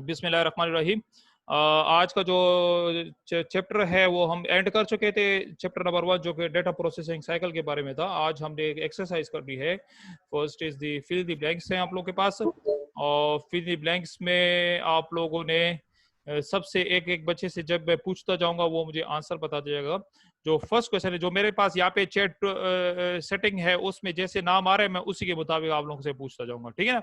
बिस्मिल्लाहिर्रहमानिर्रहीम। आज का जो चैप्टर है वो हम एंड कर चुके थे। चैप्टर नंबर 1 जो कि डेटा प्रोसेसिंग साइकिल के बारे में था। आज हमने एक एक्सरसाइज करनी है। First is the fill the blanks है आप लोगों के पास, और फिल द ब्लैंक्स में आप लोगों ने सबसे एक एक बच्चे से जब मैं पूछता जाऊंगा वो मुझे आंसर बता दीजिएगा। जो फर्स्ट क्वेश्चन है जो मेरे पास यहाँ पे चैट सेटिंग है उसमें जैसे नाम आ रहे हैं मैं उसी के मुताबिक आप लोगों से पूछता जाऊंगा, ठीक है ना।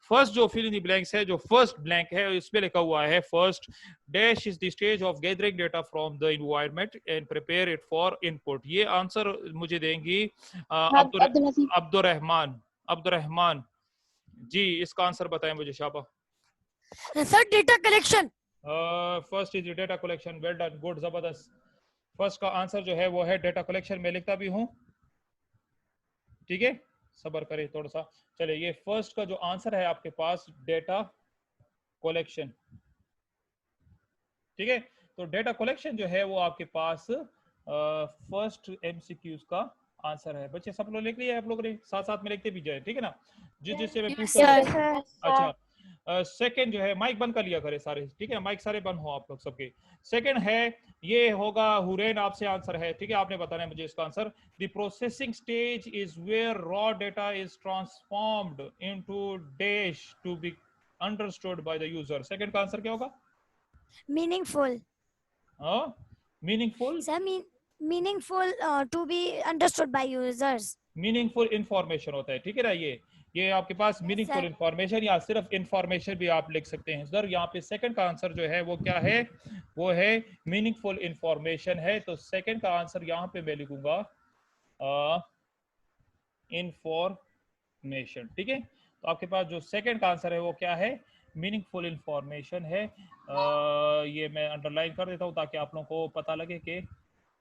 फर्स्ट जो फिल इन द ब्लैंक्स है, जो फर्स्ट ब्लैंक है इसमें लिखा हुआ है first dash is the stage of gathering data from the environment and prepare it for input. ये आंसर मुझे देंगी अब्दुल हसीब। अब्दुर्रहमान। अब्दुर्रहमान जी, इसका आंसर बताएं मुझे Shaba. Sir data collection. First is data collection. Well done, good, जबरदस्त। फर्स्ट का आंसर जो है वो है डेटा कलेक्शन। में लिखता भी हूं, ठीक है, सबर करें थोड़ा सा। चलिए, ये फर्स्ट का जो आंसर है आपके पास डेटा कलेक्शन, ठीक है। तो डेटा कलेक्शन जो है वो आपके पास फर्स्ट एमसीक्यूज का आंसर है। बच्चे सब लोग लिख लिए आप लोग ने, साथ साथ में लिखते भी जाए, ठीक है ना, जिस जिससे मैं पूछता जाऊं। अच्छा, सेकंड जो है माइक बंद कर लिया करे सारे, ठीक है, माइक सारे बंद हो आप लोग सबके। सेकंड है, ये होगा हुरैन, आपसे आंसर है, ठीक है, आपने बताना है मुझे इसका answer. The processing stage is where raw data is transformed into dash to be understood by the user. Second का आंसर क्या होगा? Meaningful. Meaningful. Sir meaningful to be understood by users. Meaningful information होता है, ठीक है ना। ये आपके पास मीनिंगफुल इंफॉर्मेशन या सिर्फ इंफॉर्मेशन भी आप लिख सकते हैं सर। यहाँ पे सेकंड का आंसर जो है वो क्या है? वो है मीनिंगफुल इंफॉर्मेशन है। तो सेकंड का आंसर यहाँ पे मैं लिखूंगा इंफॉर्मेशन, ठीक है। तो आपके पास जो सेकंड का आंसर है वो क्या है? मीनिंगफुल इंफॉर्मेशन है। ये मैं अंडरलाइन कर देता हूँ ताकि आप लोगों को पता लगे कि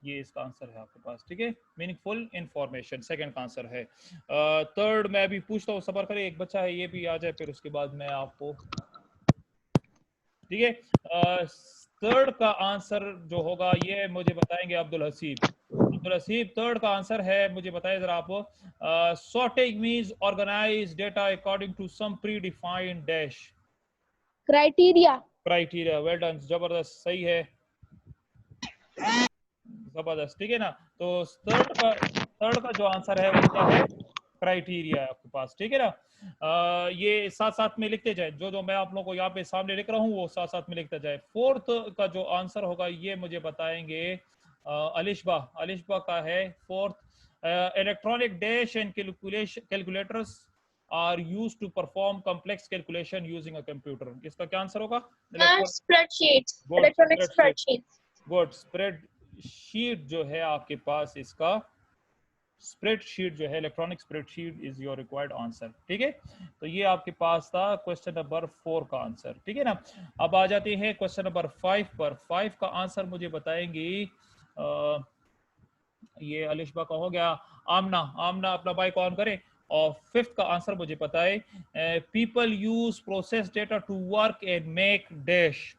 ये इसका आंसर है आपके पास, ठीक है। मीनिंगफुल इंफॉर्मेशन सेकंड का आंसर है। थर्ड मैं अभी पूछता हूँ, सबर करें, एक बच्चा है ये भी आ जाए, फिर उसके बाद मैं आपको, ठीक है। थर्ड का आंसर जो होगा ये मुझे बताएंगे अब्दुल हसीब। अब्दुल हसीब, थर्ड का आंसर है, मुझे बताइए जरा आप। Sorting means organize data according to some predefined dash criteria. Criteria. Well done, जबरदस्त, सही है, जबरदस्त, ठीक है ना। तो थर्ड का जो आंसर है वो क्या है? क्राइटेरिया है आपके पास, ठीक है ना। ये साथ साथ में लिखते जाए, जो जो मैं आप लोगों को यहाँ पे सामने लिख रहा हूँ वो साथ साथ में लिखता जाए। फोर्थ का जो आंसर होगा ये मुझे बताएंगे अलिशबा। अलिशबा का है fourth, electronic dash and calculators are used to perform complex calculation using a computer. इसका क्या आंसर होगा? Spreadsheet. Good, electronic spreadsheet. Spreadsheet. Good, spreadsheet जो है आपके पास, इसका स्प्रेडशीट जो है, electronic spreadsheet is your required answer, ठीक है। तो ये आपके पास था क्वेश्चन नंबर 4 का आंसर, ठीक है ना। अब आ जाते हैं क्वेश्चन नंबर 5 पर। 5 का आंसर मुझे बताएंगी ये अलिशबा का हो गया। आमना, आमना अपना बाइक ऑन करें। और फिफ्थ का आंसर मुझे पता है, people use process data to work and make dash.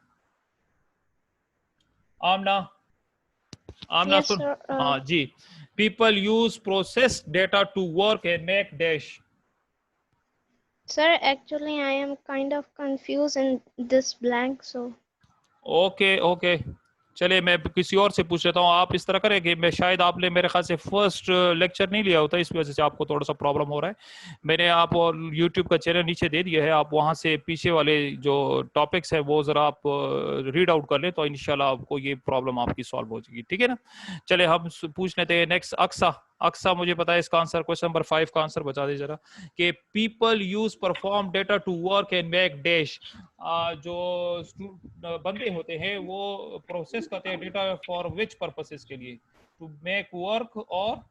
Amna, Amna Yes, सुन, sir. हाँ जी। People use process data to work and make dash. Sir, actually, I am kind of confused in this blank, so. Okay okay, चलिए मैं किसी और से पूछ लेता हूँ। आप इस तरह करें कि मैं, शायद आपने मेरे ख्याल से फर्स्ट लेक्चर नहीं लिया होता, इस वजह से आपको थोड़ा सा प्रॉब्लम हो रहा है। मैंने आप यूट्यूब का चैनल नीचे दे दिया है, आप वहाँ से पीछे वाले जो टॉपिक्स है वो ज़रा आप रीड आउट कर लें, तो इंशाल्लाह आपको ये प्रॉब्लम आपकी सॉल्व हो जाएगी, ठीक है ना। चलिए हम पूछ लेते हैं नेक्स्ट। अक्सा, अक्सा मुझे पता है इसका आंसर, क्वेश्चन नंबर 5 का आंसर बता दे जरा, कि people use perform data to work and make dash. जो बंदे होते हैं वो प्रोसेस करते हैं डेटा फॉर विच पर्पसेस के लिए? टू मेक वर्क और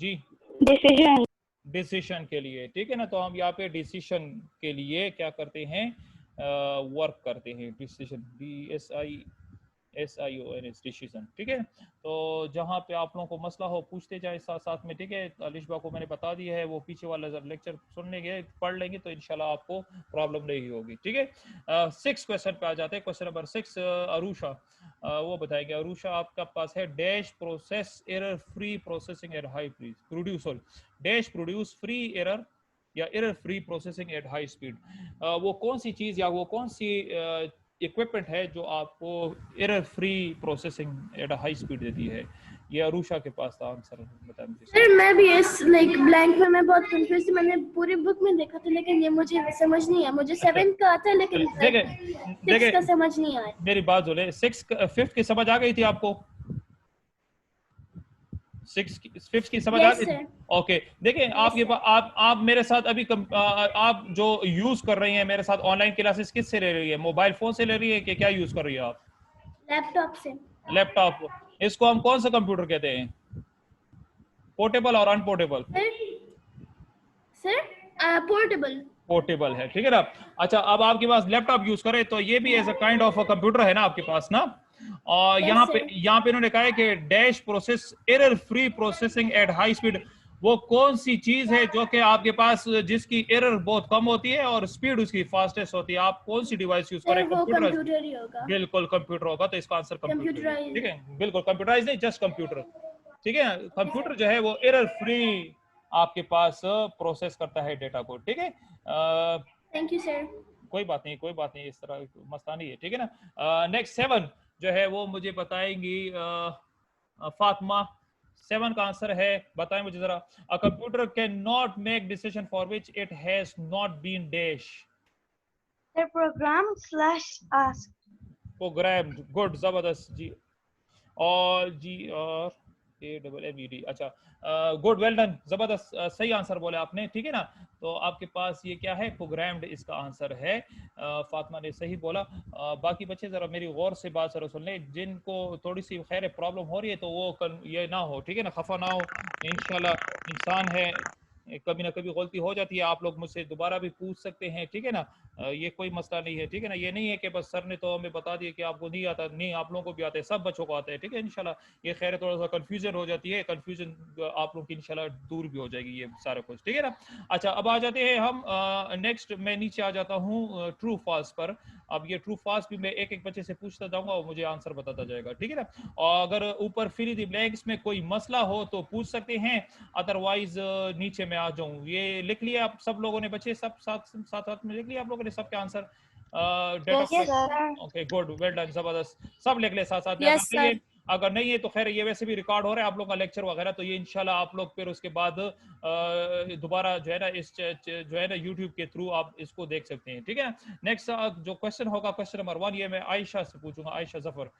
जी Decision. डिसीशन के लिए, ठीक है ना। तो हम यहाँ पे डिसीशन के लिए क्या करते हैं? वर्क करते हैं, डिसीशन, DSION, डिसीजन, ठीक है। तो जहाँ पे आप लोगों को मसला हो पूछते जाए साथ साथ में, ठीक है। अलिशबा को मैंने बता दिया है, वो पीछे वाला जब लेक्चर सुन लेंगे, पढ़ लेंगे, तो इंशाल्लाह आपको प्रॉब्लम नहीं होगी, ठीक है। 6 क्वेश्चन पे आ जाते हैं। क्वेश्चन नंबर 6, अरूषा वो बताएंगे। अरूषा आपका पास है, dash process error free processing at high produce, sorry, dash produce free error या error free processing at high speed, वो कौन सी चीज़ या वो कौन सी इक्विपमेंट है जो आपको error free processing at high speed देती है? ये अरूषा के पास था आंसर, बताया मुझे। सर मैं भी इस लाइक ब्लैंक में मैं बहुत कंफ्यूज थी, मैंने पूरी बुक में देखा था लेकिन ये मुझे समझ नहीं आया। मुझे 7 का आता है लेकिन देखे 6 का समझ नहीं आया। मेरी बात बोले, 5th की समझ आ गई थी आपको? 5th की समझ आ यस गई थी? सर। ओके, देखें आपके पास आप मेरे साथ अभी आप जो यूज कर रही हैं मेरे साथ ऑनलाइन क्लासेस किससे ले रही है? मोबाइल फोन से ले रही है कि क्या यूज कर रही है आप? लैपटॉप से। लैपटॉप। इसको हम कौन सा कंप्यूटर कहते हैं? पोर्टेबल और अनपोर्टेबल? Sir portable. पोर्टेबल है, ठीक है ना। अच्छा, अब आपके पास लैपटॉप यूज करें तो ये भी as a kind of a computer है ना आपके पास ना। और Yes, यहाँ sir. पे इन्होंने कहा है कि dash process error free processing at high speed, वो कौन सी चीज है जो कि आपके पास जिसकी एरर बहुत कम होती है और स्पीड उसकी फास्टेस्ट होती है? आप कौन सी डिवाइस यूज करें? सर वो कंप्यूटर? कंप्यूटर ही होगा। बिल्कुल कंप्यूटर होगा, तो इसका आंसर कंप्यूटर है, ठीक कंप्यूटराइज। है। बिल्कुल कंप्यूटराइज नहीं, जस्ट कंप्यूटर, ठीक है। कंप्यूटर जो है वो एरर फ्री आपके पास प्रोसेस करता है डेटा को, ठीक है। Thank you sir. कोई बात नहीं, कोई बात नहीं, इस तरह मसला नहीं है, ठीक है ना। नेक्स्ट 7 जो है वो मुझे बताएंगी फातिमा। 7 का आंसर है, बताएं मुझे जरा। A computer can not make decision for which it has not been dash. The program / ask. Programmed, good, जबरदस्त जी। और जी और AMMED, अच्छा, गुड, वेल डन, जबरदस्त, सही आंसर बोले आपने, ठीक है ना। तो आपके पास ये क्या है? प्रोग्राम्ड इसका आंसर है। फातिमा ने सही बोला। बाकी बच्चे जरा मेरी गौर से बात जरा सुन लें, जिनको थोड़ी सी खैर प्रॉब्लम हो रही है तो वो ये ना हो, ठीक है ना, खफा ना हो। इंशाल्लाह इंसान है, कभी ना कभी गलती हो जाती है, आप लोग मुझसे दोबारा भी पूछ सकते हैं, ठीक है ना। ये कोई मसला नहीं है, ठीक है ना। ये नहीं है कि बस सर ने तो हमें बता दिया कि आपको नहीं आता, नहीं, आप लोगों को भी आता है, सब बच्चों को आता है, ठीक है इंशाल्लाह। ये खैर थोड़ा सा कंफ्यूजन हो जाती है, कंफ्यूजन आप लोग की इंशाल्लाह दूर भी हो जाएगी ये सारा कुछ, ठीक है ना। अच्छा, अब आ जाते हैं हम नेक्स्ट, मैं नीचे आ जाता हूँ ट्रू फॉल्स पर। अब ये ट्रू फॉल्स भी मैं एक एक बच्चे से पूछता जाऊंगा और मुझे आंसर बताता जाएगा, ठीक है ना। और अगर ऊपर फिल इन द ब्लैंक्स में कोई मसला हो तो पूछ सकते हैं, अदरवाइज नीचे मैं आ जाऊं। ये लिख लिया आप सब लोगों ने बच्चे? सब साथ साथ साथ में लिख लिया आप लोगों ने सबके answer? Data Yes, sir. Okay, good, well done, जबरदस्त, सब लिख ले साथ साथ में। Yes sir. अगर नहीं है तो खैर ये वैसे भी रिकॉर्ड हो रहा है आप लोग का लेक्चर वगैरह, तो ये इंशाल्लाह आप लोग फिर उसके बाद दोबारा जो है ना इस जो है ना यूट्यूब के थ्रू आप इसको देख सकते हैं, ठीक है ना। नेक्स्ट जो क्वेश्चन होगा, क्वेश्चन नंबर 1, ये मैं आयशा से पूछूंगा, आयशा जफर,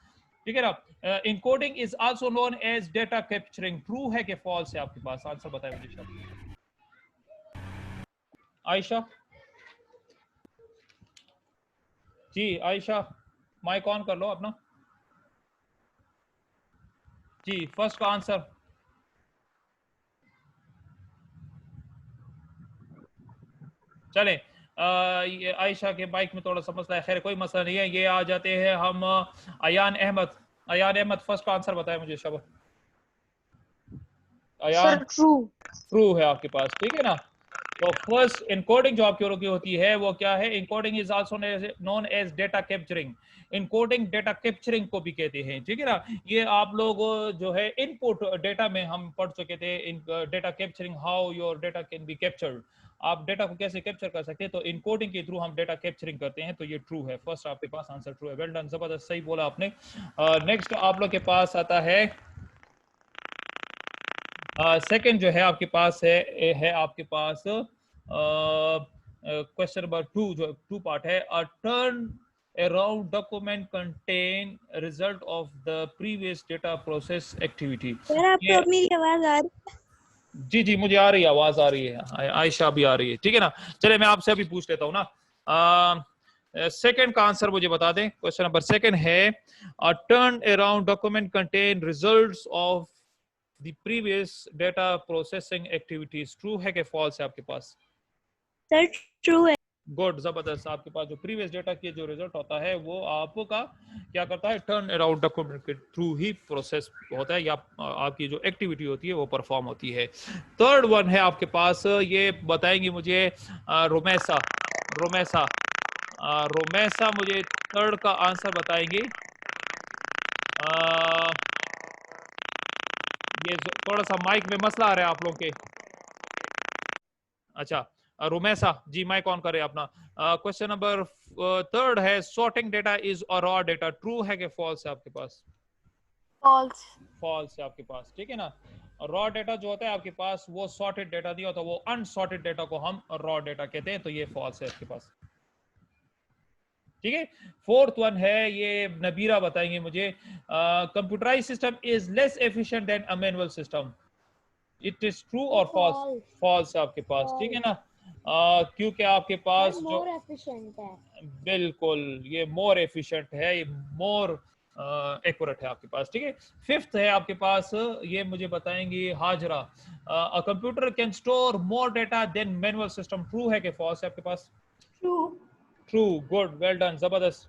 ठीक है ना। Encoding is also known as data capturing, true है कि फॉल्स है? आपके पास आंसर बताएं मुझे शायद। आयशा जी, आयशा माइक ऑन कर लो अपना जी। फर्स्ट का आंसर चले, ये आयशा के माइक में थोड़ा सा मसला है, खैर कोई मसला नहीं है। ये आ जाते हैं हम अयान अहमद। अयान अहमद, फर्स्ट का आंसर बताएं मुझे शाबाश। Ayan, Sir, true. ट्रू है आपके पास, ठीक है ना। तो फर्स्ट इनकोडिंग जो आपकी की होती है वो क्या है? Encoding is also known as data capturing. Encoding data capturing को भी कहते हैं, ठीक है ना। ये आप लोग जो है इनपुट डेटा में हम पढ़ चुके थे, in data capturing, how your data can be captured, आप डेटा को कैसे कैप्चर कर सकते हैं, तो इनकोडिंग के थ्रू हम डेटा कैप्चरिंग करते हैं, तो ये ट्रू है। फर्स्ट आपके पास आंसर ट्रू है, वेल डन, जबरदस्त, सही बोला आपने। नेक्स्ट आप लोग के पास आता है सेकंड जो है आपके पास है आपके पास क्वेश्चन नंबर 2, जो 2 पार्ट है। A turn around document contain result of the previous data process activity. Sir आपको ये मेरी आवाज आ रही जी जी मुझे आ रही है, आवाज आ रही है, आयशा भी आ रही है, ठीक है ना। चले मैं आपसे अभी पूछ लेता हूँ ना। सेकंड का आंसर मुझे बता दें। क्वेश्चन नंबर 2 है, a turn around document contain results of the previous data processing activities, true है कि फॉल्स है आपके पास? सर ट्रू है। गुड, जबरदस्त, आपके पास जो प्रीवियस डेटा की जो रिजल्ट होता है वो आपका क्या करता है? टर्न अराउंड डॉक्यूमेंट के थ्रू ही प्रोसेस होता है, या आपकी जो एक्टिविटी होती है वो परफॉर्म होती है। थर्ड वन है आपके पास, ये बताएंगे मुझे रोमेसा। रोमेसा रोमेसा मुझे थर्ड का आंसर बताएंगे। ये थोड़ा सा माइक में मसला आ रहा है आप लोग के। अच्छा, रुमेसा जी माइक ऑन करें अपना। क्वेश्चन नंबर 3 है sorting data is a raw data, true है कि फॉल्स है आपके पास? False. फॉल्स है आपके पास, ठीक है ना। रॉ डेटा जो होता है आपके पास वो सॉर्टेड डेटा नहीं होता, वो अनसॉर्टेड डेटा को हम रॉ डेटा कहते हैं, तो ये फॉल्स है आपके पास, ठीक है। 4th वन है, ये नबीरा बताएंगे मुझे। Computerize system is less efficient than a manual system, it is true और फॉल्स? फॉल्स है आपके पास, ठीक है ना। क्योंकि आपके पास जो एफिशिएंट है, बिल्कुल ये मोर एफिशिएंट है, ये मोर एक्यूरेट है आपके पास, ठीक है। 5th है आपके पास, ये मुझे बताएंगे Hajra. A computer can store more data then manual system, true है कि फॉल्स है आपके पास? True. True, good, well done, जबरदस्त,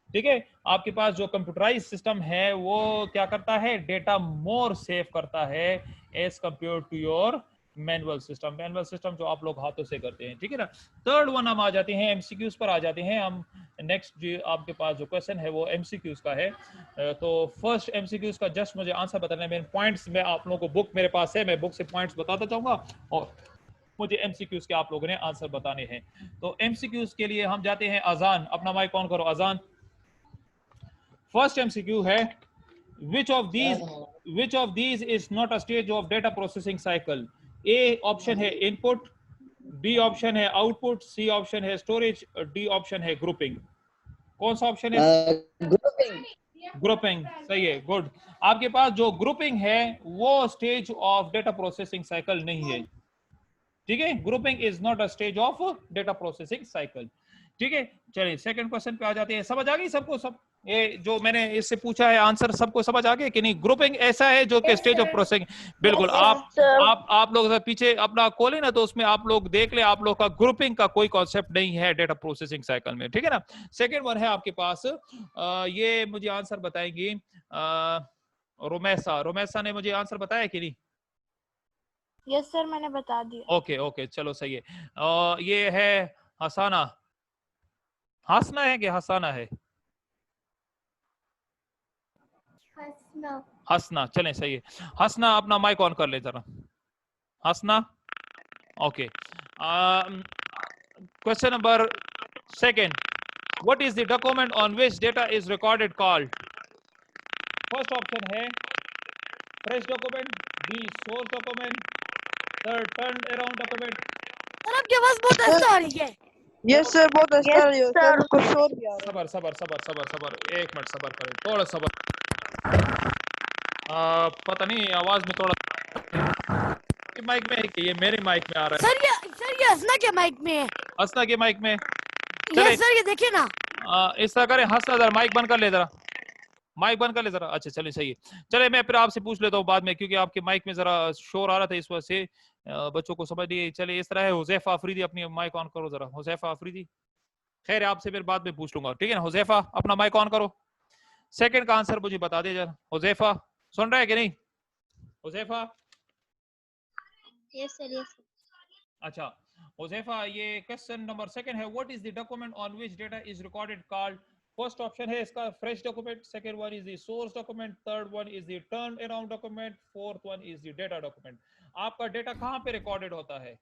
ठीक है। आपके पास जो कंप्यूटराइज सिस्टम है वो क्या करता है, डेटा मोर सेव करता है as compare to your manual system, manual system जो आप लोग हाथों से करते हैं, ठीक है ना। 3rd वन हम आ जाते हैं एमसीक्यूज पर आ जाते हैं हम। नेक्स्ट जो आपके पास जो क्वेश्चन है वो एमसीक्यूज का है। तो फर्स्ट एमसीक्यूज का जस्ट मुझे आंसर बताना है, मेरे पॉइंट्स में आप लोगों को बुक मेरे पास है, मैं बुक से पॉइंट्स बताता जाऊंगा और मुझे एमसीक्यूज के आप लोगों ने आंसर बताने हैं। तो एमसीक्यूज के लिए हम जाते हैं अजान, अपना माइक ऑन करो अजान। फर्स्ट एमसीक्यू है which of these is not a stage of data processing cycle? A option है इनपुट, बी ऑप्शन है आउटपुट, सी ऑप्शन है स्टोरेज, डी ऑप्शन है ग्रुपिंग। कौन सा ऑप्शन है? ग्रुपिंग। ग्रुपिंग, सही है, गुड। आपके पास जो ग्रुपिंग है वो stage of data processing cycle नहीं है, ठीक है। Grouping is not a stage of data processing cycle, ठीक है। चलिए सेकंड क्वेश्चन पे आ जाते हैं। समझ आ गई सबको? सब ये जो मैंने इससे पूछा है आंसर सबको समझ आ गया कि नहीं? ग्रुपिंग ऐसा है जो कि स्टेज ऑफ प्रोसेसिंग, बिल्कुल। आप लोग पीछे अपना खोले ना तो उसमें आप लोग देख ले, आप लोग का ग्रुपिंग का कोई कॉन्सेप्ट नहीं है डेटा प्रोसेसिंग साइकिल में, ठीक है ना। सेकंड वन है आपके पास, ये मुझे आंसर बताएंगी रोमेसा। रोमेसा ने मुझे आंसर बताया कि नहीं? Yes sir, मैंने बता दिया। ओके ओके, चलो सही है। ये है हसाना, हंसना है कि हसाना है? हंसना, चलें सही है। हंसना, अपना माइक ऑन कर ले जरा, हंसना, okay. Question number 2, what is the document on which data is recorded called? First option है fresh document, B source document, third turn around document. Sir आपकी आवाज बहुत अच्छा आ रही है। यस सर, बहुत अच्छा रही हो सर, कुछ शोर भी आ रहा है। सबर सबर सबर सबर सबर, एक मिनट सबर करें, थोड़ा सबर। पता नहीं आवाज में थोड़ा माइक में है कि ये मेरे माइक में आ रहा है? सर ये हंसना के माइक में है। हंसना के माइक में? यस सर, ये देखिए ना। इस तरह करें, हंसना जरा माइक बंद कर ले जरा, माइक बंद कर ले जरा। अच्छा चलिए सही है। चले मैं फिर आपसे पूछ लेता हूँ बाद में, क्योंकि आपके माइक में जरा शोर आ रहा था इस वजह से बच्चों को समझ नहीं। चलिए इस तरह है, हुजैफा अफरीदी अपनी माइक ऑन करो जरा, हुजैफा अफरीदी। खैर आपसे फिर बाद में पूछ लूंगा, ठीक है ना। हुजैफा अपना माइक ऑन करो, सेकंड का आंसर मुझे बता दे जरा। हुजैफा सुन रहा है कि नहीं? हुजैफा? Yes sir, yes. अच्छा हुजैफा, ये क्वेश्चन नंबर 2 है, what is the document on which data is recorded called? First option है इसका fresh document, second one is the source document, third one is the turn around document, fourth one is the data document. आपका data कहां पे recorded होता है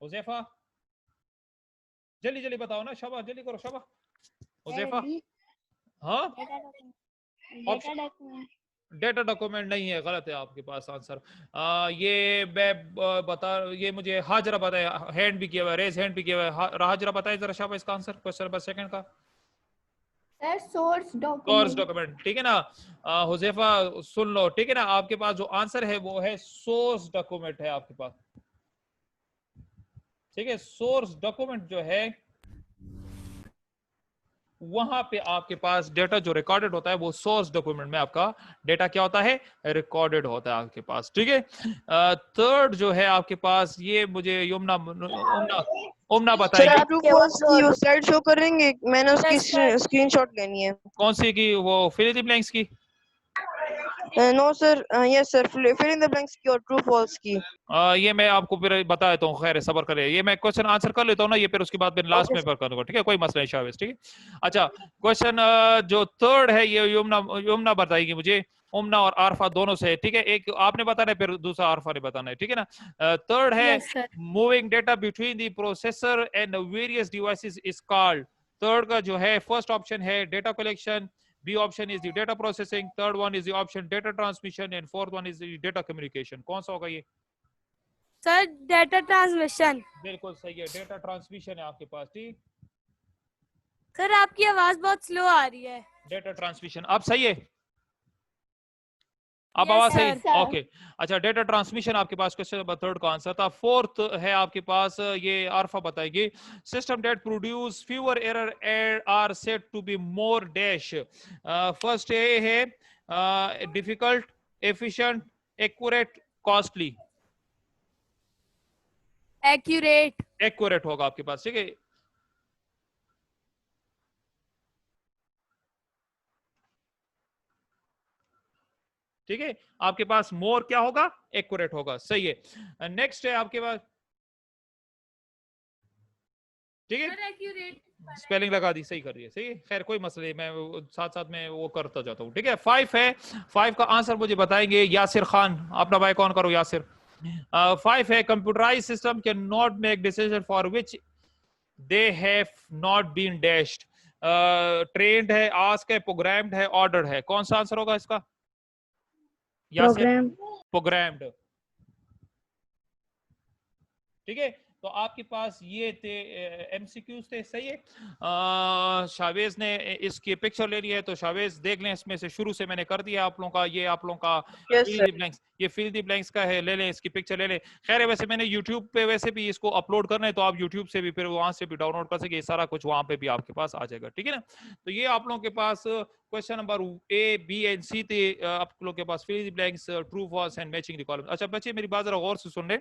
हुजैफा? जल्दी जल्दी बताओ ना, शाबाश, जल्दी करो शाबाश हुजैफा। हाँ, डेटा डॉक्यूमेंट नहीं है, गलत है आपके पास आंसर। ये मैं बता, ये मुझे हाजरा बताया, हैंड भी किया हुआ है, रेज हैंड भी किया हुआ है। हाजरा बताए जरा शाबाश इसका आंसर क्वेश्चन नंबर 2 का। सोर्स डॉक्यूमेंट, ठीक है ना। हुजैफा सुन लो, ठीक है ना, आपके पास जो आंसर है वो है सोर्स डॉक्यूमेंट है आपके पास, ठीक है। सोर्स डॉक्यूमेंट जो है वहां पे आपके पास डेटा जो रिकॉर्डेड होता है वो सोर्स डॉक्यूमेंट में आपका डेटा क्या होता है, रिकॉर्डेड होता है आपके पास, ठीक है। थर्ड जो है आपके पास, ये मुझे उमना बताएंगे। आप लोग वो स्लाइड शो करेंगे, मैंने उसकी स्क्रीनशॉट लेनी है। कौन सी की? वो फिल इन द ब्लैंक्स की? No sir, yes sir, fill in the blanks की और ट्रू फॉल्स की। ये मैं आपको फिर बता देता हूँ, खैर सबर करें, ये मैं क्वेश्चन आंसर कर लेता हूँ ना, ये फिर उसके बाद मैं लास्ट में कर दूंगा, ठीक है, कोई मसला नहीं शाहवेज, ठीक है। अच्छा, क्वेश्चन जो थर्ड है ये युमना बताएगी मुझे, उमना और आरफा दोनों से, ठीक है, एक आपने बताना है फिर दूसरा आरफा ने बताना है, ठीक है ना। थर्ड है Yes, sir. Moving data between the processor and various devices is called. Third का जो है फर्स्ट ऑप्शन है data collection, B option is the data processing, third one is the option data transmission, and fourth one is the data communication. कौन सा होगा ये? Sir data transmission. बिल्कुल सही है, डेटा ट्रांसमिशन है आपके पास, ठीक। सर आपकी आवाज बहुत स्लो आ रही है। डेटा ट्रांसमिशन अब सही है, अब Yes, आवाज सही sir. है, ओके। अच्छा, डेटा ट्रांसमिशन आपके पास क्वेश्चन नंबर थर्ड का आंसर था। फोर्थ है आपके पास, ये आरफा बताएगी, system that produce fewer error are said to be more dash. First A है difficult, efficient, accurate, costly. Accurate. Accurate होगा आपके पास, ठीक है। ठीक है, आपके पास मोर क्या होगा? एक्यूरेट होगा, सही है। नेक्स्ट है आपके पास, ठीक है, एक्यूरेट स्पेलिंग लगा दी, सही कर रही है, सही है, खैर कोई मसला नहीं, मैं साथ साथ में वो करता जाता हूँ, ठीक है। 5 है, 5 का आंसर मुझे बताएंगे यासिर खान, अपना माइक ऑन करो यासिर। 5 है computerize system can not make decision for which they have not been dashed. Trained है, आस्क है, प्रोग्राम्ड है, ऑर्डर्ड है, कौन सा आंसर होगा इसका? Program. प्रोग्राम्ड, ठीक है। तो आपके पास ये थे एमसीक्यूज थे, सही है। शावेज ने इसकी पिक्चर ले ली है, तो शावेज देख लें, इसमें से शुरू से मैंने कर दिया आप लोगों का, ये आप लोगों का Yes, fill sir. The blanks, ये फिल द ब्लैंक्स का है, ले लें इसकी पिक्चर ले लें। खैर है, वैसे मैंने यूट्यूब पे वैसे भी इसको अपलोड करना है, तो आप यूट्यूब से भी फिर वहां से भी डाउनलोड कर सके, सारा कुछ वहां पे भी आपके पास आ जाएगा, ठीक है ना। तो ये आप लोगों के पास question number A, B and C थे आप लोगों के पास, fill the blanks, true false and matching the column. अच्छा बच्चे मेरी बात जरा गौर से सुन ले,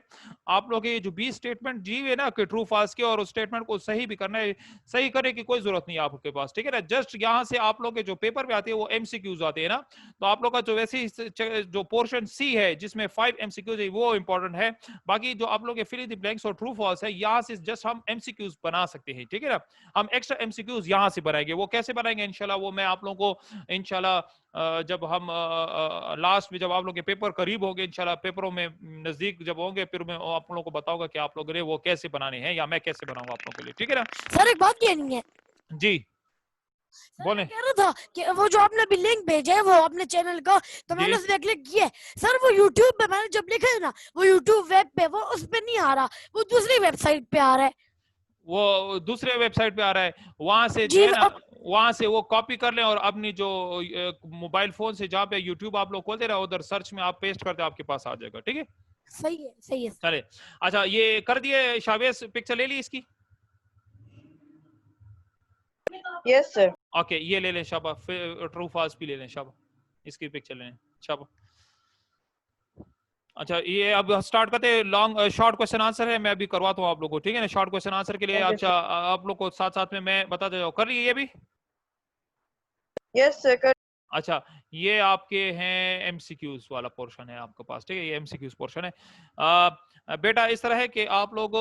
आप लोग ये जो 20 स्टेटमेंट जी है ना कि ट्रू फॉल्स के, और उस स्टेटमेंट को सही भी करना है, सही करने की कोई जरूरत नहीं है आपके पास, ठीक है ना। जस्ट यहाँ से आप लोग के जो पेपर पे आते हैं वो एमसीक्यूज आते हैं ना, तो आप लोग का जो वैसे ही जो पोर्शन सी है जिसमें 5 एमसीक्यूज है वो इंपॉर्टेंट है, बाकी जो आप लोग के फिल इन द ब्लैंक्स और ट्रू फॉल्स है यहाँ से जस्ट हम एमसीक्यूज बना सकते हैं, ठीक है ना। हम एक्स्ट्रा एमसीक्यूज यहाँ से बनाएंगे, वो कैसे बनाएंगे इंशाल्लाह वो मैं आप लोगों को इंशाल्लाह जब हम लास्ट में जब आप लोग के पेपर करीब होंगे इंशाल्लाह, पेपरों में नजदीक जब होंगे, फिर मैं आप लोगों को बताऊंगा कि आप लोगों ने वो कैसे बनाने हैं, या मैं कैसे बनाऊंगा आप लोगों के लिए, ठीक है ना। सर एक बात कहनी है। जी सर बोले। मैं कह रहा था कि वो जो आपने अभी लिंक भेजा है वो अपने चैनल का, तो मैंने उस पर क्लिक किया है। सर वो यूट्यूब पे मैंने जब लिखा है ना, वो यूट्यूब वेब पे वो उस पे नहीं आ रहा, वो दूसरी वेबसाइट पे आ रहा है। वो दूसरे वेबसाइट पे आ रहा है, वहां से जो जी, है ना, वहां से वो कॉपी कर लें और अपनी जो मोबाइल फोन से जहाँ पे यूट्यूब आप लोग खोलते रहे उधर सर्च में आप पेस्ट करते आपके पास आ जाएगा, ठीक है। सही है, सही है। चले, अच्छा ये कर दिए शावेज, पिक्चर ले ली इसकी? Yes, sir. ओके, ये ले लें शाबा, ट्रू फॉल्स भी ले लें शाबा, इसकी पिक्चर ले लें शाबा। अच्छा ये अब स्टार्ट करते हैं, लॉन्ग शॉर्ट क्वेश्चन आंसर है, मैं अभी करवाता हूँ आप लोगों को, ठीक है ना। शॉर्ट क्वेश्चन आंसर के लिए अच्छा आप लोग को साथ साथ में मैं बताते जाऊँ, कर लिए ये भी? Yes, sir. अच्छा ये आपके हैं एमसीक्यूज वाला पोर्शन है आपके पास, ठीक है, ये एमसीक्यूज पोर्शन है। बेटा इस तरह है कि आप लोग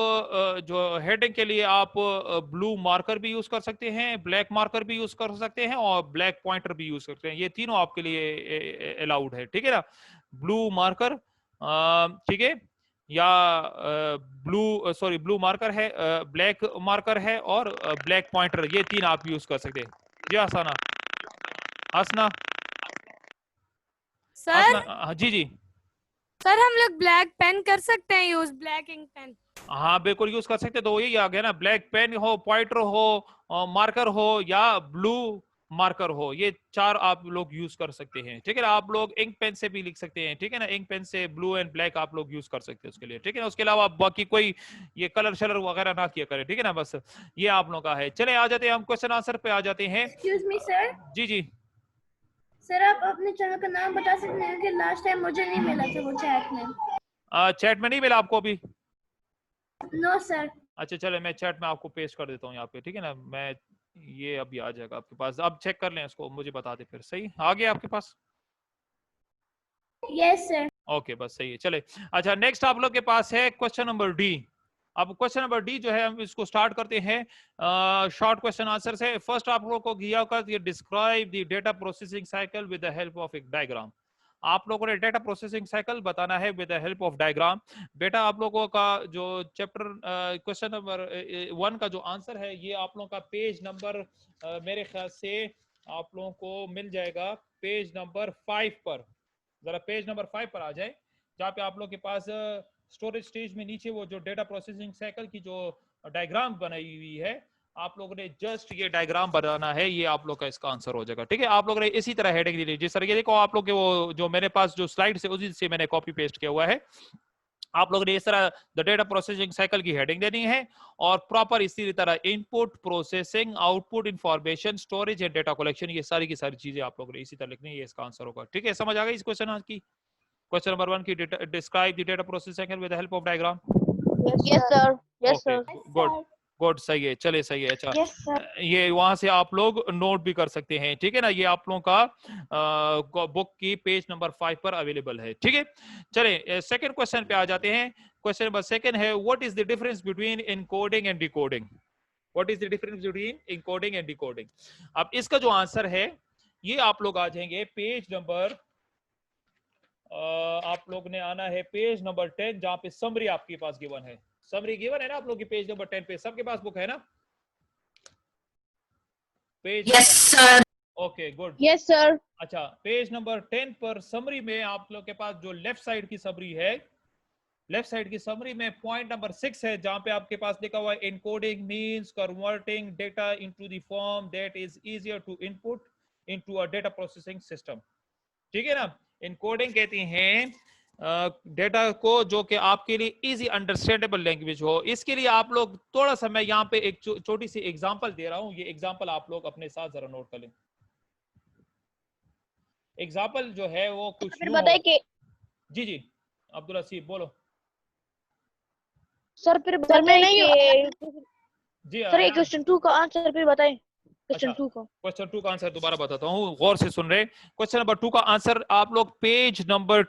जो हेडिंग के लिए आप ब्लू मार्कर भी यूज कर सकते हैं, ब्लैक मार्कर भी यूज कर सकते हैं, और ब्लैक पॉइंटर भी यूज कर सकते हैं, ये तीनों आपके लिए अलाउड है, ठीक है ना। ब्लू मार्कर, ठीक है, या ब्लू मार्कर है, ब्लैक मार्कर है, और ब्लैक पॉइंटर, ये तीन आप यूज कर सकते हैं। जी आसाना, आसना, सर आसना, जी जी सर हम लोग ब्लैक पेन कर सकते हैं यूज, ब्लैक इंक पेन? हाँ बिल्कुल यूज कर सकते हैं, तो यही आ गया ना, ब्लैक पेन हो, पॉइंटर हो, मार्कर हो, या ब्लू मार्कर हो, ये चार आप लोग यूज कर सकते हैं, ठीक है ना। आप लोग इंक पेन से भी लिख सकते हैं, ठीक है ना, इंक पेन से ब्लू एंड ब्लैक आप लोग यूज कर सकते हैं उसके लिए, ठीक है ना। उसके अलावा बाकी कोई ये कलर शलर वगैरह ना किया करें, ठीक है ना, बस ये आप लोगों का है। चले आ जाते हैं हम क्वेश्चन आंसर पे आ जाते हैं। Excuse me, sir. जी जी सर आप अपने चैनल का नाम बता सकते हैं कि लास्ट टाइम मुझे नहीं मिला था वो चैट में? चैट में नहीं मिला आपको अभी? No sir. अच्छा चले, मैं चैट में आपको पेस्ट कर देता हूँ यहाँ पे, ठीक है ना, मैं ये अभी आ जाएगा आपके पास, अब चेक कर लें इसको, मुझे बता दे फिर। सही आ गया आपके पास? Yes sir. ओके बस सही है। चले अच्छा, नेक्स्ट आप लोग के पास है क्वेश्चन नंबर डी। अब क्वेश्चन नंबर डी जो है हम इसको स्टार्ट करते हैं शॉर्ट क्वेश्चन आंसर से। फर्स्ट आप लोगों को किया होगा ये describe the data processing cycle with the help of एक डायग्राम। आप लोगों ने डेटा प्रोसेसिंग साइकिल बताना है with the help of diagram. बेटा आप लोगों का जो चैप्टर क्वेश्चन नंबर 1 का जो आंसर है ये आप लोगों का पेज नंबर मेरे ख्याल से आप लोगों को मिल जाएगा पेज नंबर 5 पर। जरा पेज नंबर 5 पर आ जाए, जहाँ पे आप लोग के पास स्टोरेज स्टेज में नीचे वो जो डेटा प्रोसेसिंग साइकिल की जो डायग्राम बनाई हुई है, आप लोगों ने जस्ट ये डायग्राम बनाना है, ये आप लोग का इसका आंसर हो जाएगा। ठीक है, आप लोग ने इसी तरह हेडिंग दी, जिस तरह देखो आप लोग के वो जो मेरे पास जो स्लाइड से उसी से मैंने कॉपी पेस्ट किया हुआ है। आप लोग ने इस तरह द डेटा प्रोसेसिंग साइकिल की हेडिंग देनी है और प्रॉपर इसी तरह input, processing, output, information, storage and data collection, ये सारी की सारी चीजें आप लोग ने इसी तरह लिखनी है, ये इसका आंसर होगा। ठीक है, समझ आ गई इस क्वेश्चन आज की? क्वेश्चन नंबर 1 की describe the data processing cycle with the help of diagram. Yes sir, yes sir. Good good, सही है, चले सही है। अच्छा यस सर। ये वहां से आप लोग नोट भी कर सकते हैं। ठीक है ना, ये आप लोगों का बुक की पेज नंबर 5 पर अवेलेबल है। ठीक है, चले सेकंड क्वेश्चन पे आ जाते हैं। क्वेश्चन नंबर 2 है what is the difference between encoding and decoding. What is the difference between encoding and decoding. अब इसका जो आंसर है ये आप लोग आ जाएंगे पेज नंबर आप लोग ने आना है पेज नंबर 10, जहां पे समरी आपके पास गिवन है। समरी गिवन है ना आप लोग की पेज नंबर 10 पे? सबके पास बुक है ना page? Yes sir. Okay good, yes sir. अच्छा पेज नंबर 10 पर समरी में आप लोग के पास जो लेफ्ट साइड की समरी है, लेफ्ट साइड की समरी में पॉइंट नंबर 6 है, जहां पे आपके पास लिखा हुआ है encoding means converting data into the form that is easier to input into a data processing system. ठीक है ना, इनकोडिंग कहते हैं डेटा को जो कि आपके लिए इजी अंडरस्टैंडेबल लैंग्वेज हो। इसके लिए आप लोग थोड़ा सा मैं यहाँ पे एक छोटी सी एग्जांपल दे रहा हूँ, ये एग्जांपल आप लोग अपने साथ जरा नोट कर लें। एग्जांपल जो है वो कुछ फिर बताइए कि जी जी अब्दुल हसीब बोलो सर, फिर बताइए कि जी। सर क्वेश्चन 2 का आंसर फिर बताएं। क्वेश्चन 2 का आंसर दोबारा बताता हूँ, गौर से सुन रहे। क्वेश्चन नंबर 2 का आंसर आप लोग पेज नंबर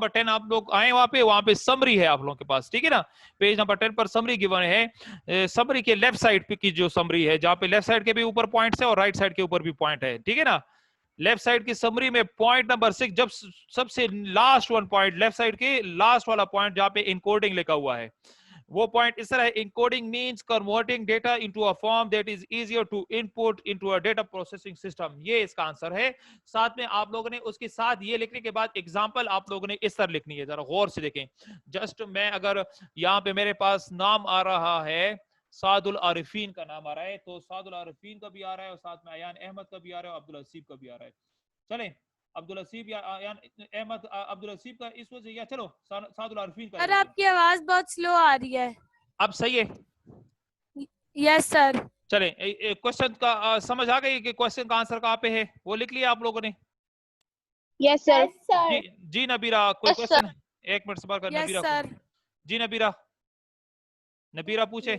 10 आप लोग आए, वहां पे समरी है आप लोगों के पास। ठीक है ना, पेज नंबर 10 पर समरी गिवन है। समरी के लेफ्ट साइड पे की जो समरी है, जहां पे लेफ्ट साइड के भी ऊपर पॉइंट्स है और राइट साइड के ऊपर भी पॉइंट है। ठीक है ना, लेफ्ट साइड की समरी में पॉइंट नंबर 6, जब सबसे last one point, left side के लास्ट वाला पॉइंट जहां पे इनकोडिंग लिखा हुआ है, वो पॉइंट इस तरह है, encoding means converting data into a form that is easier to input into a data processing system. ये इसका आंसर है। साथ में आप लोगों ने उसके साथ ये लिखने के बाद एग्जांपल आप लोगों ने इस तरह लिखनी है, जरा गौर से देखें। जस्ट मैं अगर यहाँ पे मेरे पास नाम आ रहा है, सादुल आरिफीन का नाम आ रहा है, तो सादुल आरिफीन का भी आ रहा है और साथ में अयान अहमद का भी आ रहा है और अब्दुल हसीब का भी आ रहा है। चलें, अब्दुल हसीब या अयान अहमद, अब्दुल हसीब का इस वजह, या चलो सादुल आरिफीन का। सर आपकी आवाज बहुत स्लो आ रही है। अब सही है? Yes sir. चले क्वेश्चन का समझ आ गई कि क्वेश्चन का आंसर कहाँ पे है, वो लिख लिया आप लोगों ने? Yes sir. जी नबीरा, कोई क्वेश्चन? एक मिनट सबर कर नबीरा। सर जी नबीरा पूछे।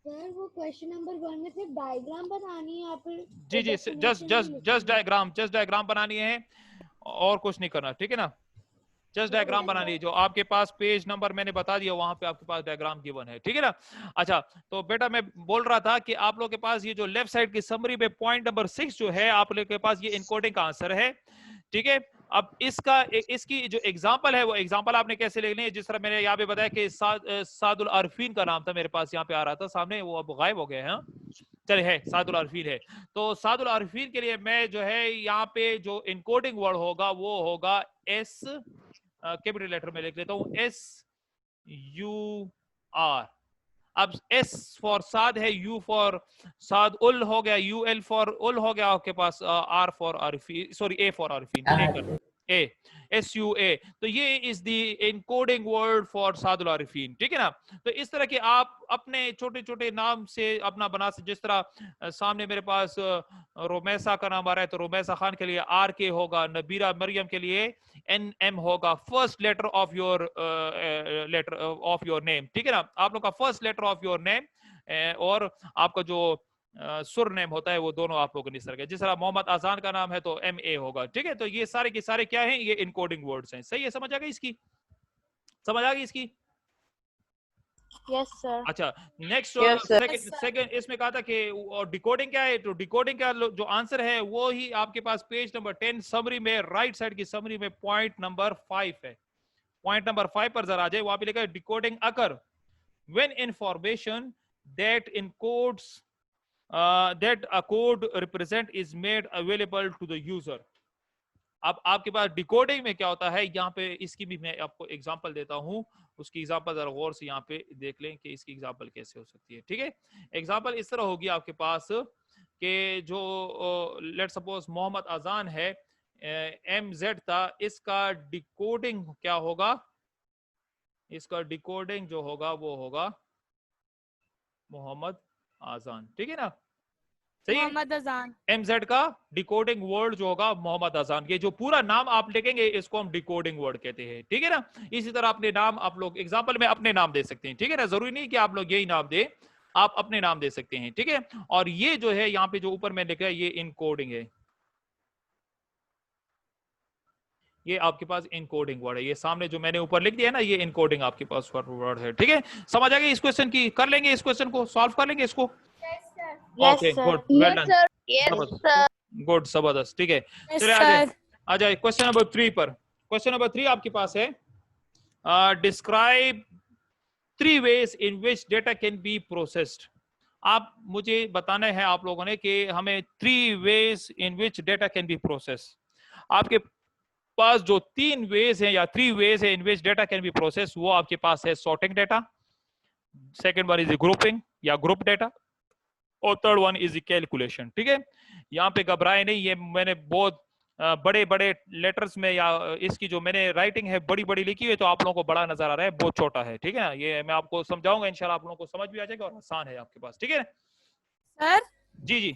सर वो क्वेश्चन नंबर 1 में सिर्फ डायग्राम बनानी है आप? जी जस्ट डायग्राम बनानी है और कुछ नहीं करना। ठीक है ना, जस्ट डायग्राम बनानी है। जो आपके पास पेज नंबर मैंने बता दिया, वहां पे आपके पास डायग्राम गिवन है। ठीक है ना, अच्छा तो बेटा मैं बोल रहा था कि आप लोग के पास ये जो लेफ्ट साइड की समरी में पॉइंट नंबर 6 जो है, आप लोग के पास ये इनकोडिंग का आंसर है। ठीक है, अब इसकी जो एग्जांपल है वो एग्जांपल आपने कैसे लिखनी है, जिस तरह मैंने यहाँ पे बताया कि सादुल आरिफीन का नाम था मेरे पास, यहाँ पे आ रहा था सामने, वो अब गायब हो गए हैं। चलिए है सादुल आरिफीन है, तो सादुल आरिफीन के लिए मैं जो है यहाँ पे जो इनकोडिंग वर्ड होगा वो होगा एस, कैपिटल लेटर में लिख लेता हूँ, SUR। अब S फॉर साद है, U फॉर साद उल हो गया, UL फॉर उल हो गया आपके पास, R for Arefin, sorry A for Arefin, SUA। तो ये is the encoding word for Sadul Arefin. ठीक है ना, तो इस तरह के आप अपने छोटे छोटे नाम से अपना बना सकते। जिस तरह सामने मेरे पास रोमैसा का नाम आ रहा है, तो रोमैसा खान के लिए RK होगा, नबीरा मरियम के लिए NM होगा, first letter of your name. ठीक है ना, आप लोग का first letter of your name और आपका जो सुर नेम होता है वो दोनों आप लोगों ने इस तरह के, जिस तरह मोहम्मद आजान का नाम है तो MA होगा, ठीक है। तो ये सारे के सारे क्या हैं, ये इनकोडिंग वर्ड्स हैं। सही है, समझ आ गई इसकी, समझ आ गई इसकी? Yes sir. अच्छा, नेक्स्ट Yes, sir. सेकंड इसमें कहा था कि और डिकोडिंग क्या है, तो डिकोडिंग का जो आंसर है वो ही आपके पास पेज नंबर 10 समरी में, राइट साइड की समरी में पॉइंट नंबर 5 है। पॉइंट नंबर 5 पर जरा आ जाए, वहां पे लिखा है decoding occur when information that encodes that a code represent is made available to the user। अब आपके पास डिकोडिंग में क्या होता है, यहाँ पे इसकी भी मैं आपको एग्जांपल देता हूँ, उसकी एग्जांपल जरा गौर से यहाँ पे देख लें कि इसकी एग्जांपल कैसे हो सकती है, ठीक है। एग्जांपल इस तरह होगी आपके पास कि जो लेट सपोज मोहम्मद अजान है, MZ था, इसका डिकोडिंग क्या होगा, इसका डिकोडिंग जो होगा वो होगा मोहम्मद आजान, ठीक है ना, सही है। मोहम्मद अजान। MZ का डिकोडिंग वर्ड जो होगा मोहम्मद अजान, ये जो पूरा नाम आप लिखेंगे इसको हम डिकोडिंग वर्ड कहते हैं, ठीक है ना। इसी तरह अपने नाम आप लोग एग्जांपल में अपने नाम दे सकते हैं, ठीक है ना, जरूरी नहीं कि आप लोग यही नाम दे, आप अपने नाम दे सकते हैं, ठीक है। और ये जो है यहाँ पे जो ऊपर में लिखा है ये इनकोडिंग है, ये आपके पास इनकोडिंग वर्ड है, ये सामने जो मैंने ऊपर लिख दिया है ना, ये इनकोडिंग आपके पास वर्ड है, ठीक है। समझ आ गई इस क्वेश्चन की, कर लेंगे इस क्वेश्चन को, सॉल्व कर लेंगे इसको। Okay, good, well done, good, जबरदस्त, ठीक है। चलिए आ जाए क्वेश्चन नंबर 3 पर। क्वेश्चन नंबर 3 आपके पास है, describe 3 ways in which data can be processed। आप मुझे बताना है आप लोगों ने कि हमें 3 ways in which data can be processed। आपके पास जो 3 ways हैं या 3 ways है in which data can be processed, वो आपके पास है sorting data, second one is grouping या ग्रुप डेटा, और थर्ड वन इज कैलकुलेशन, ठीक है। यहाँ पे घबराए नहीं, ये मैंने बहुत बड़े बड़े लेटर्स में या इसकी जो मैंने राइटिंग है बड़ी बड़ी लिखी हुई है, तो आप लोगों को बड़ा नजर आ रहा है, बहुत छोटा है, ठीक है ना। ये मैं आपको समझाऊंगा इंशाल्लाह, आप लोगों को समझ भी आ जाएगा और आसान है आपके पास, ठीक है। सर जी जी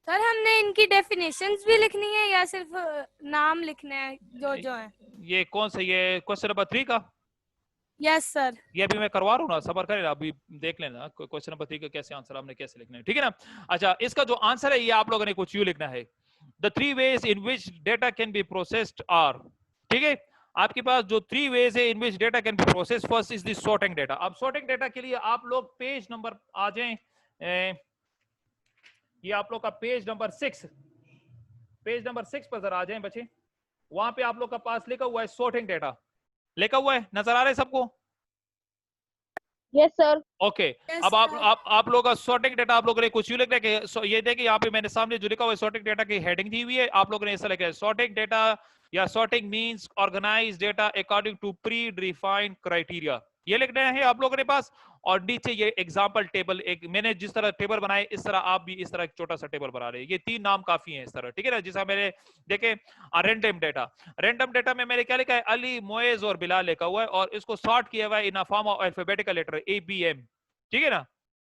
सर हमने इनकी डेफिनेशंस भी लिखनी है या सिर्फ नाम लिखने हैं जो है? ये कौन सा, ये क्वेश्चन नंबर 3 का? Yes sir. ये अभी मैं करवा रहा हूँ ना, सबर करें, अभी देख लेना क्वेश्चन नंबर 3 का कैसे आंसर आपने कैसे लिखना है, ठीक है ना। अच्छा, इसका जो आंसर है ये आप लोगों ने कुछ यूं लिखना है, the 3 ways in which data can be processed are, ठीक है। आपके पास जो 3 ways है in which data can be processed, first is the sorting data। अब sorting data के लिए आप लोग पेज नंबर आ जाएं, ये आप लोग का पेज नंबर 6, पेज नंबर 6 पर जरा आ जाएं बच्चे, वहां पे आप लोग का पास लिखा हुआ है sorting data, लिखा हुआ है, नजर आ रहा है सबको? Yes, sir. ओके, अब आप लोगों का सॉर्टिंग डेटा आप लोगों ने कुछ यूं लिख रहा है कि ये देखिए यहाँ पे मैंने सामने जो लिखा हुआ है सॉर्टिंग डेटा की हेडिंग दी हुई है, आप लोगों ने ऐसा लिखा है, सॉर्टिंग डेटा या sorting means organize data according to predefined criteria, ये लिखना है आप लोगों के पास। और नीचे ये एग्जांपल टेबल, एक मैंने जिस तरह टेबल बनाए इस तरह आप भी इस तरह एक छोटा सा टेबल बना रहे हैं, ये 3 नाम काफी हैं इस तरह, ठीक है ना। जैसा मैंने देखे रैंडम डेटा, रैंडम डेटा में मैंने क्या लिखा है, अली, मोएज और बिलाल लिखा हुआ है, और इसको सॉर्ट किया हुआ है in a form of alphabetical letter ABM, ठीक है ना।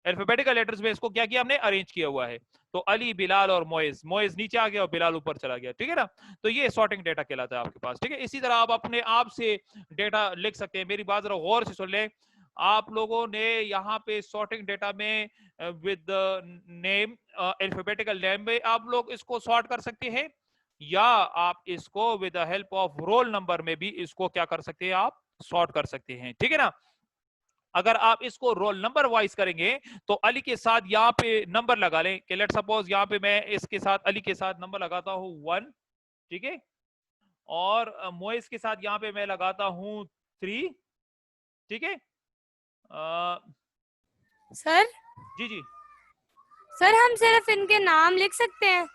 अल्फाबेटिकल लेटर्स में इसको क्या किया हमने, अरेंज किया हुआ है, तो अली, बिलाल और मोएज, मोएज नीचे आ गया और बिलाल ऊपर चला गया, ठीक है ना। तो ये सॉर्टिंग डेटा कहलाता है आपके पास, ठीक है। इसी तरह आप अपने आप से डेटा लिख सकते हैं, मेरी बात जरा गौर से सुन ले। आप लोगों ने यहाँ पे सॉर्टिंग डेटा में विद नेम, अल्फाबेटिकल नेम में आप लोग इसको सॉर्ट कर सकते हैं, या आप इसको with the help of roll number में भी इसको क्या कर सकते हैं, आप सॉर्ट कर सकते हैं, ठीक है ना। अगर आप इसको रोल नंबर वाइज करेंगे तो अली के साथ यहाँ पे नंबर लगा लें कि लेट सपोज यहाँ पे मैं इसके साथ अली के साथ नंबर लगाता हूँ 1, ठीक है, और मोइस के साथ यहाँ पे मैं लगाता हूँ 3, ठीक है। सर जी सर हम सिर्फ इनके नाम लिख सकते हैं?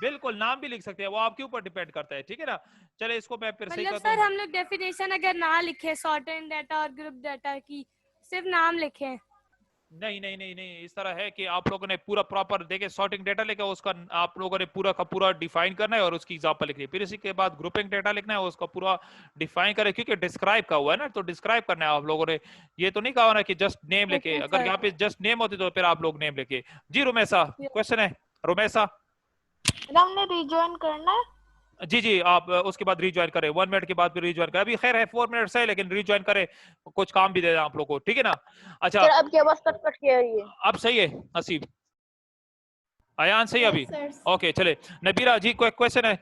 बिल्कुल, नाम भी लिख सकते हैं, वो आपके ऊपर डिपेंड करता है, ठीक है ना। चले इसको मैं फिर सही मतलब करता सर हूं। हम लोग डेफिनेशन अगर ना लिखे सॉर्टेड डाटा और ग्रुप डाटा की, सिर्फ नाम लिखे? नहीं, इस तरह है कि आप लोगों ने पूरा प्रॉपर देखे सॉर्टिंग डेटा लेके उसका आप लोगों ने पूरा का पूरा डिफाइन करना है और उसकी एग्जांपल लिखनी है, फिर इसी के बाद ग्रुपिंग डेटा लिखना है, उसका पूरा डिफाइन करें, क्योंकि डिस्क्राइब का हुआ है ना, तो डिस्क्राइब करना है आप लोगों ने। ये तो नहीं कहा ना कि जस्ट नेम लिखे, अगर यहाँ पे जस्ट नेम होती तो फिर आप लोग नेम लिखे। जी रुमेसा, क्वेश्चन है रुमेसा। हमने रिजॉइन करना है? जी आप उसके बाद रिज्वाइन करें, 1 मिनट के बाद फिर रिज्वाइन करें, अभी खैर है 4 मिनट से, लेकिन रिज्वाइन करें, कुछ काम भी दे दें आप लोग को, ठीक है ना। अच्छा सर अब क्या आवाज कट कट के आ रही है? अब सही है हसीब? अयान सही अभी? ओके चले। नबीरा जी कोई क्वेश्चन है?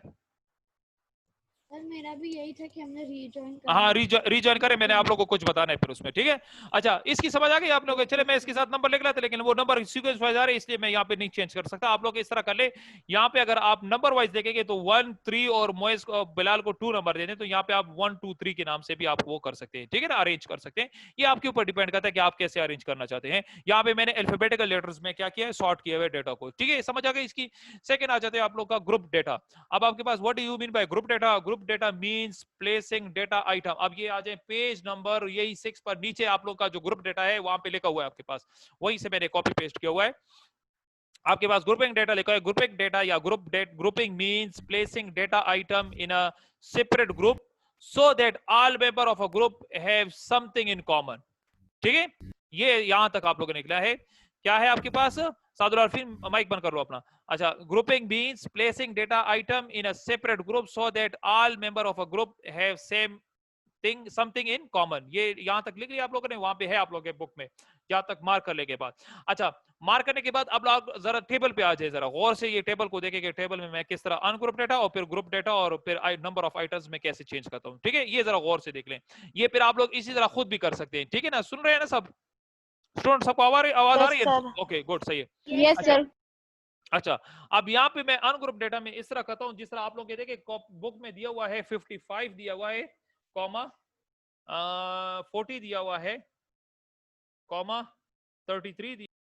सर मेरा भी यही था कि हमने रीजॉइन करना हाँ है। रीजॉइन करें, मैंने आप लोगों को कुछ बताना है फिर उसमें, ठीक है? अच्छा इसकी समझ आ गई आप लोगों को? चले मैं इसके साथ नंबर लिख लेते, लेकिन वो नंबर सीक्वेंस वाइज आ रहे इसलिए मैं यहाँ पे नहीं चेंज कर सकता। आप लोग इस तरह कर ले, यहाँ पे अगर आप नंबर वाइज देखेंगे तो 1 3 और मोइस को बिलाल को 2 नंबर दे दें तो यहाँ पे आप 1 2 3 के नाम से भी आप वो कर सकते हैं, ठीक है ना, अरेंज कर सकते हैं। ये आपके ऊपर डिपेंड करता है कि आप कैसे अरेंज करना चाहते हैं। यहाँ पे मैंने अल्फाबेटिकल लेटर्स में क्या किया है, सॉर्ट किया हुआ डेटा को, ठीक है? समझ आ गई इसकी। सेकंड आ जाते हैं आप लोग का ग्रुप डेटा। अब आपके पास what do you mean by group data? Group data means placing data item. अब ये आ जाए पेज नंबर यही 6 पर, नीचे आप लोग का जो ग्रुप डेटा है वहां पे लिखा हुआ है आपके पास, वहीं से मैंने कॉपी पेस्ट किया हुआ है। आपके पास ग्रुपिंग डेटा लिखा है। ग्रुपिंग डेटा या grouping means placing data item in a separate group so that all member of a group have something in common, ठीक है? ये यहां तक आप लोगों ने निकला है। क्या है आपके पास? सादुल अरफीन माइक बंद कर लो अपना। अच्छा, grouping means placing data item in a separate group so that all member of a group have same thing something in common. ये यहां तक लिख लिया आप लोगों ने? वहां पे है आप लोगों के बुक में, यहां तक मार्क करने के बाद। अच्छा मार्क करने के बाद अब लोग जरा टेबल पे आ जाए, जरा गौर से ये टेबल को देखें कि टेबल में मैं किस तरह अनग्रुप डेटा और फिर ग्रुप डेटा और फिर नंबर ऑफ आइटम्स में कैसे चेंज करता हूं, ठीक है? ये जरा गौर से देख लें। ये फिर आप लोग इसी तरह खुद भी कर सकते हैं, ठीक है ना? सुन रहे हैं ना सब स्टूडेंट? सबको आवाज आ रही है? ओके गुड, सही है। Yes sir. अच्छा अब यहाँ पे मैं अनग्रुप डेटा में इस तरह करता हूँ जिस तरह आप लोग देखें बुक में दिया हुआ है 55 दिया हुआ है कॉमा 40 दिया हुआ है कॉमा 33 दिया